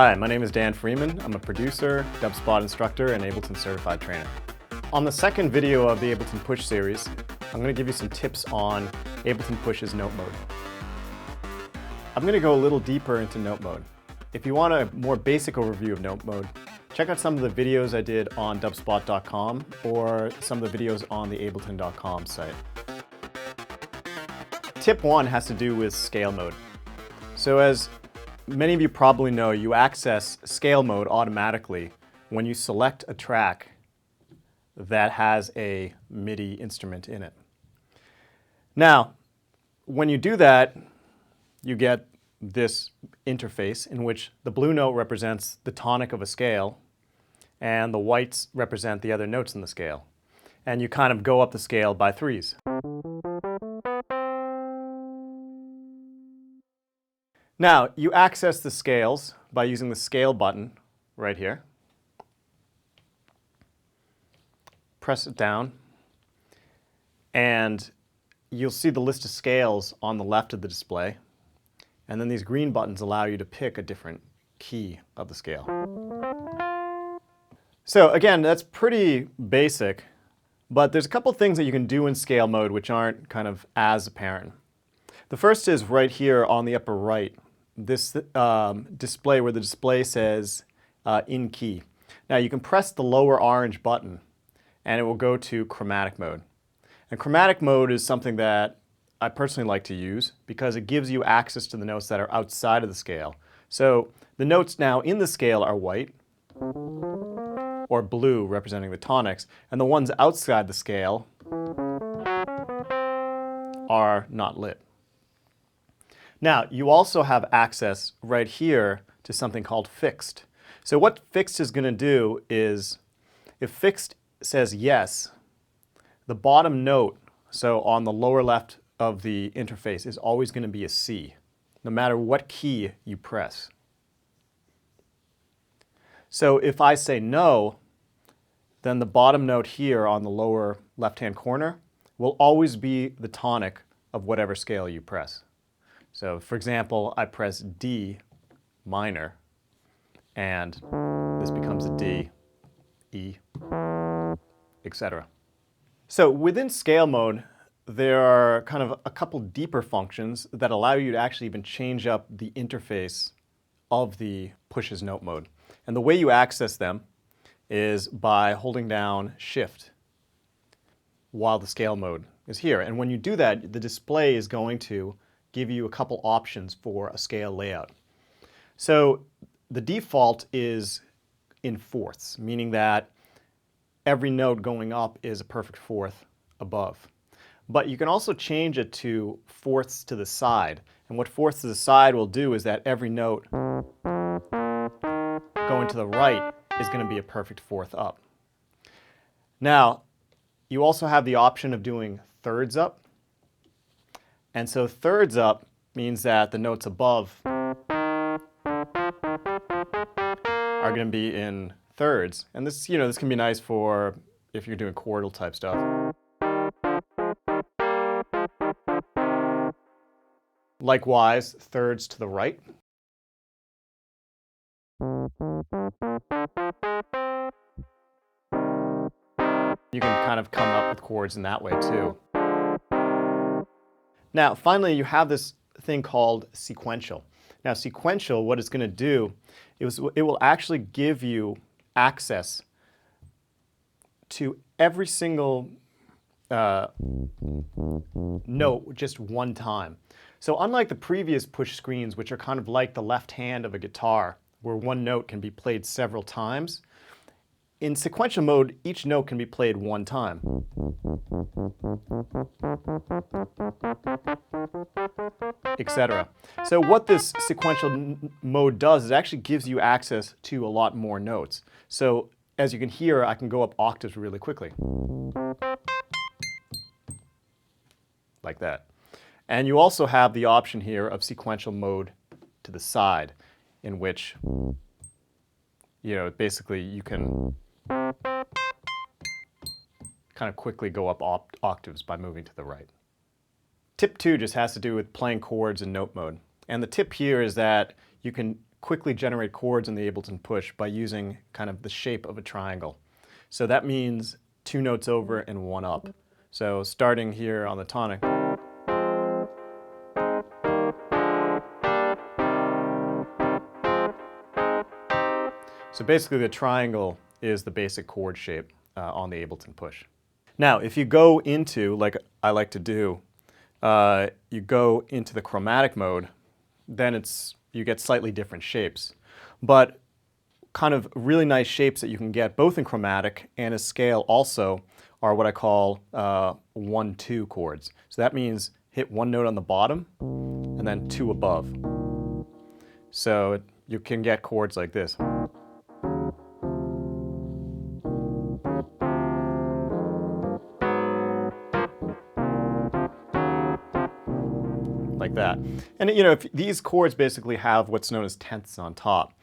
Hi, my name is Dan Freeman. I'm a producer, Dubspot instructor, and Ableton Certified Trainer. On the second video of the Ableton Push series, I'm going to give you some tips on Ableton Push's Note Mode. I'm going to go a little deeper into Note Mode. If you want a more basic overview of Note Mode, check out some of the videos I did on Dubspot.com or some of the videos on the Ableton.com site. Tip 1 has to do with scale mode. So as many of you probably know, you access scale mode automatically when you select a track that has a MIDI instrument in it. Now, when you do that, you get this interface in which the blue note represents the tonic of a scale and the whites represent the other notes in the scale. And you kind of go up the scale by threes. Now, you access the scales by using the scale button right here. Press it down, and you'll see the list of scales on the left of the display. And then these green buttons allow you to pick a different key of the scale. So again, that's pretty basic, but there's a couple things that you can do in scale mode which aren't kind of as apparent. The first is right here on the upper right, this display where the display says in key. Now you can press the lower orange button and it will go to Chromatic Mode. And Chromatic Mode is something that I personally like to use because it gives you access to the notes that are outside of the scale. So the notes now in the scale are white or blue representing the tonics, and the ones outside the scale are not lit. Now, you also have access right here to something called fixed. So what fixed is going to do is, if fixed says yes, the bottom note, so on the lower left of the interface, is always going to be a C, no matter what key you press. So if I say no, then the bottom note here on the lower left-hand corner will always be the tonic of whatever scale you press. So for example, I press D minor, and this becomes a D, E, etc. So within scale mode, there are kind of a couple deeper functions that allow you to actually even change up the interface of the Push's Note Mode. And the way you access them is by holding down Shift while the scale mode is here. And when you do that, the display is going to give you a couple options for a scale layout. So the default is in fourths, meaning that every note going up is a perfect fourth above. But you can also change it to fourths to the side. And what fourths to the side will do is that every note going to the right is going to be a perfect fourth up. Now, you also have the option of doing thirds up. And so thirds up means that the notes above are going to be in thirds. And this, this can be nice for if you're doing chordal type stuff. Likewise, thirds to the right. You can kind of come up with chords in that way too. Now, finally, you have this thing called sequential. Now, sequential, what it's going to do is it will actually give you access to every single note just one time. So unlike the previous push screens, which are kind of like the left hand of a guitar, where one note can be played several times, in sequential mode, each note can be played one time. Etc. So what this sequential mode does is it actually gives you access to a lot more notes. So as you can hear, I can go up octaves really quickly. Like that. And you also have the option here of sequential mode to the side, in which, basically you can kind of quickly go up octaves by moving to the right. Tip 2 just has to do with playing chords in Note Mode. And the tip here is that you can quickly generate chords in the Ableton Push by using kind of the shape of a triangle. So that means 2 notes over and 1 up. So starting here on the tonic. So basically the triangle is the basic chord shape on the Ableton Push. Now if you go into, like I like to do, you go into the chromatic mode, then you get slightly different shapes. But kind of really nice shapes that you can get both in chromatic and as scale also are what I call 1-2 chords. So that means hit 1 note on the bottom and then 2 above. So you can get chords like this. Like that. And you know, if these chords basically have what's known as tenths on top.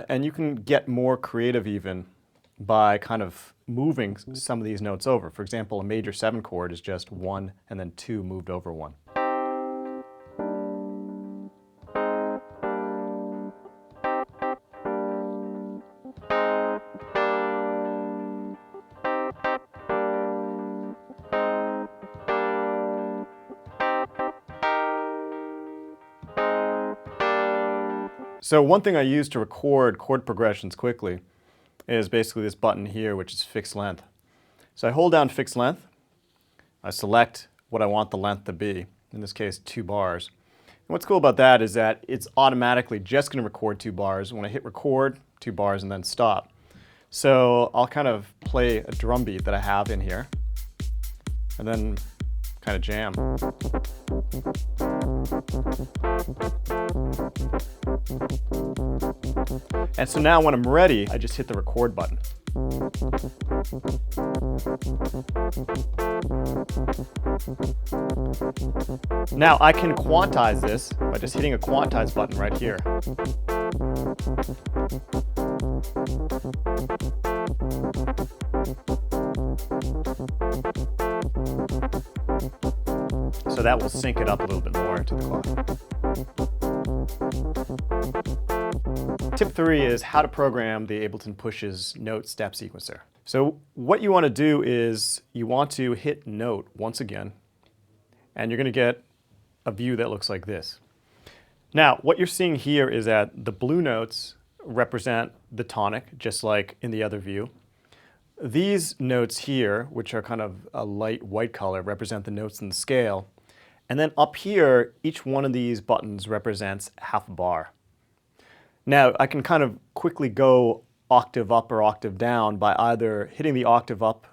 And you can get more creative even by kind of moving some of these notes over. For example, a major 7 chord is just 1 and then 2 moved over 1. So one thing I use to record chord progressions quickly is basically this button here, which is fixed length. So I hold down fixed length, I select what I want the length to be, in this case 2 bars. And what's cool about that is that it's automatically just going to record 2 bars. When I hit record, 2 bars and then stop. So I'll kind of play a drum beat that I have in here and then kind of jam. And so now when I'm ready, I just hit the record button. Now I can quantize this by just hitting a quantize button right here. So that will sync it up a little bit more to the clock. Tip 3 is how to program the Ableton Push's note step sequencer. So what you want to do is you want to hit note once again, and you're going to get a view that looks like this. Now, what you're seeing here is that the blue notes represent the tonic, just like in the other view. These notes here, which are kind of a light white color, represent the notes in the scale. And then up here, each one of these buttons represents half a bar. Now, I can kind of quickly go octave up or octave down by either hitting the octave up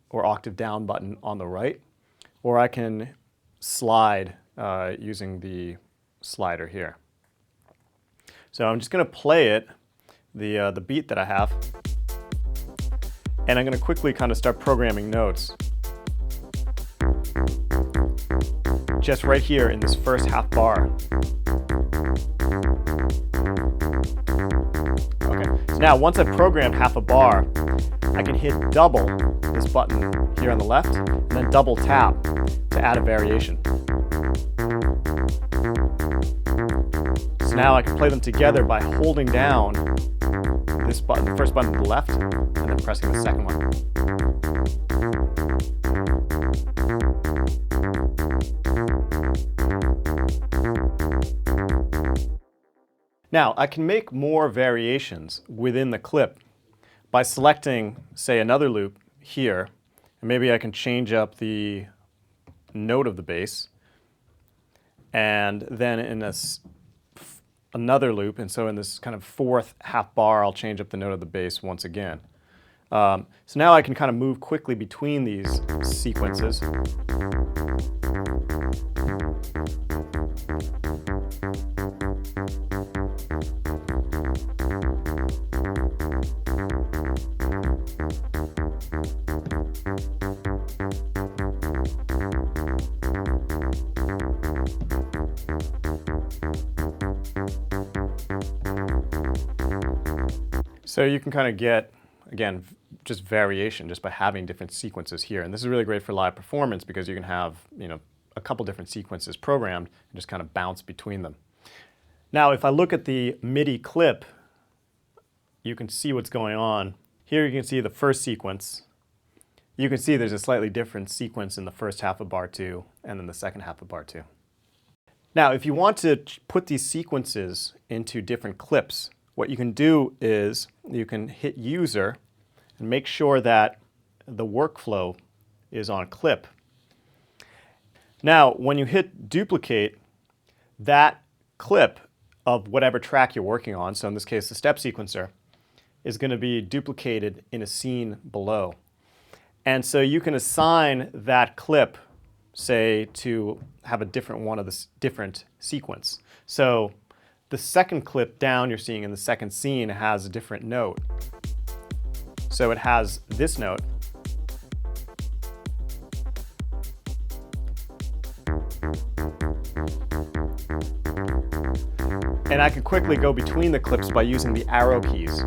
or octave down button on the right, or I can slide using the slider here. So I'm just going to play it, the beat that I have, and I'm going to quickly kind of start programming notes. Just right here in this first half bar. Okay, so now once I've programmed half a bar, I can hit double this button here on the left, and then double tap to add a variation. So now I can play them together by holding down this button, the first button to the left, and then pressing the second one. Now, I can make more variations within the clip by selecting, say, another loop here, and maybe I can change up the note of the bass, and then in this another loop, and so in this kind of fourth half bar, I'll change up the note of the bass once again. So now I can kind of move quickly between these sequences. So you can kind of get, again, just variation just by having different sequences here. And this is really great for live performance because you can have, a couple different sequences programmed and just kind of bounce between them. Now, if I look at the MIDI clip, you can see what's going on. Here you can see the first sequence. You can see there's a slightly different sequence in the first half of bar 2 and then the second half of bar 2. Now, if you want to put these sequences into different clips, what you can do is you can hit User and make sure that the workflow is on clip. Now, when you hit Duplicate, that clip of whatever track you're working on, so in this case the step sequencer, is going to be duplicated in a scene below. And so you can assign that clip, say, to have a different one of this different sequence. So the second clip down you're seeing in the second scene has a different note. So it has this note. And I can quickly go between the clips by using the arrow keys.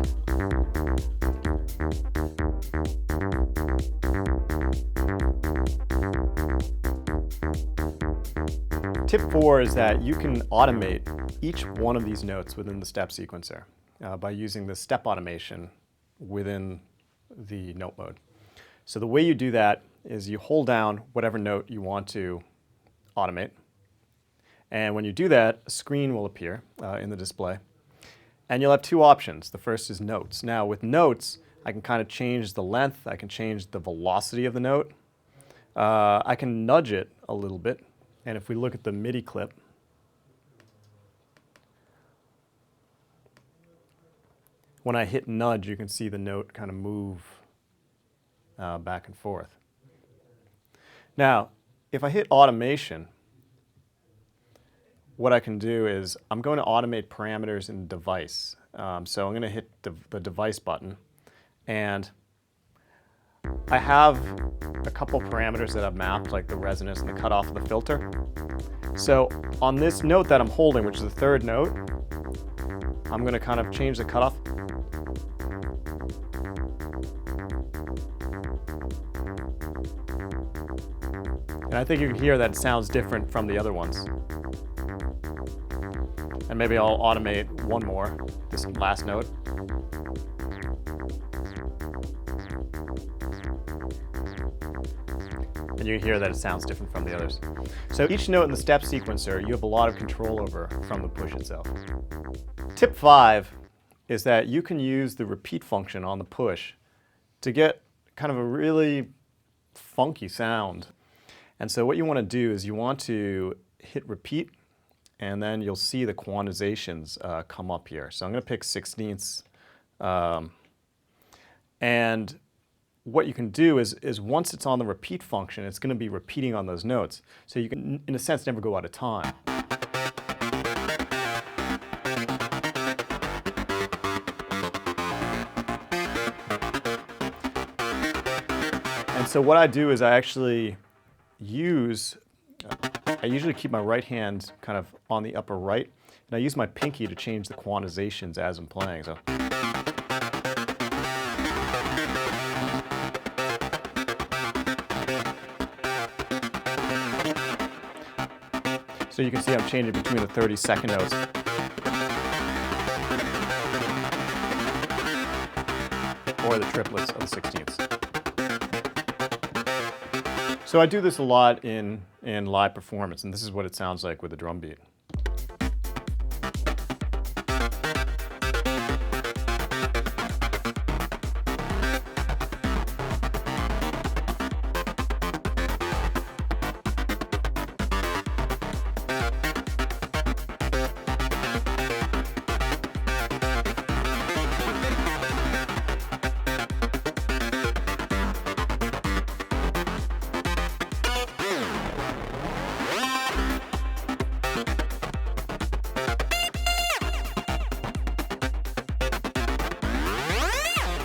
Tip 4 is that you can automate each one of these notes within the step sequencer by using the step automation within the note mode. So the way you do that is you hold down whatever note you want to automate. And when you do that, a screen will appear in the display. And you'll have two options. The first is notes. Now with notes, I can kind of change the length. I can change the velocity of the note. I can nudge it a little bit. And if we look at the MIDI clip, when I hit nudge, you can see the note kind of move back and forth. Now, if I hit automation, what I can do is I'm going to automate parameters in device. So I'm going to hit the device button, and I have a couple parameters that I've mapped, like the resonance and the cutoff of the filter. So on this note that I'm holding, which is the third note, I'm going to kind of change the cutoff. And I think you can hear that it sounds different from the other ones. And maybe I'll automate one more, this last note. And you can hear that it sounds different from the others. So each note in the step sequencer, you have a lot of control over from the push itself. Tip 5 is that you can use the repeat function on the push to get kind of a really funky sound. And so what you want to do is you want to hit repeat, and then you'll see the quantizations come up here. So I'm going to pick 16ths. And what you can do is once it's on the repeat function, it's going to be repeating on those notes. So you can, in a sense, never go out of time. And so what I do is I actually I usually keep my right hand kind of on the upper right, and I use my pinky to change the quantizations as I'm playing. So you can see I'm changing between the 32nd notes. Or the triplets of the 16ths. So I do this a lot in live performance, and this is what it sounds like with a drum beat.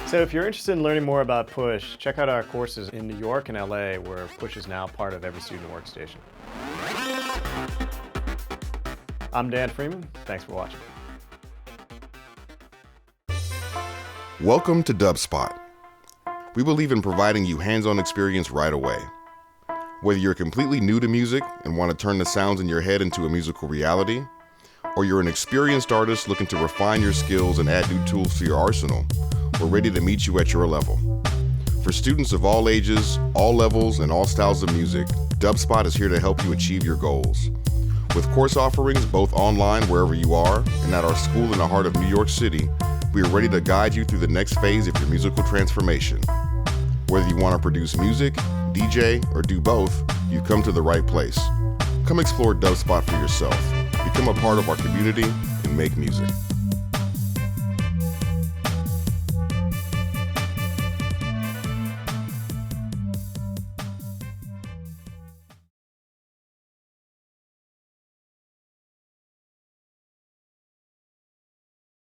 So if you're interested in learning more about Push, check out our courses in New York and LA, where Push is now part of every student workstation. I'm Dan Freeman. Thanks for watching. Welcome to Dubspot. We believe in providing you hands-on experience right away. Whether you're completely new to music and want to turn the sounds in your head into a musical reality, Or you're an experienced artist looking to refine your skills and add new tools to your arsenal, we're ready to meet you at your level. For students of all ages, all levels, and all styles of music, Dubspot is here to help you achieve your goals. With course offerings both online wherever you are and at our school in the heart of New York City, we are ready to guide you through the next phase of your musical transformation. Whether you want to produce music, DJ, or do both, you've come to the right place. Come explore Dubspot for yourself. Become a part of our community and make music.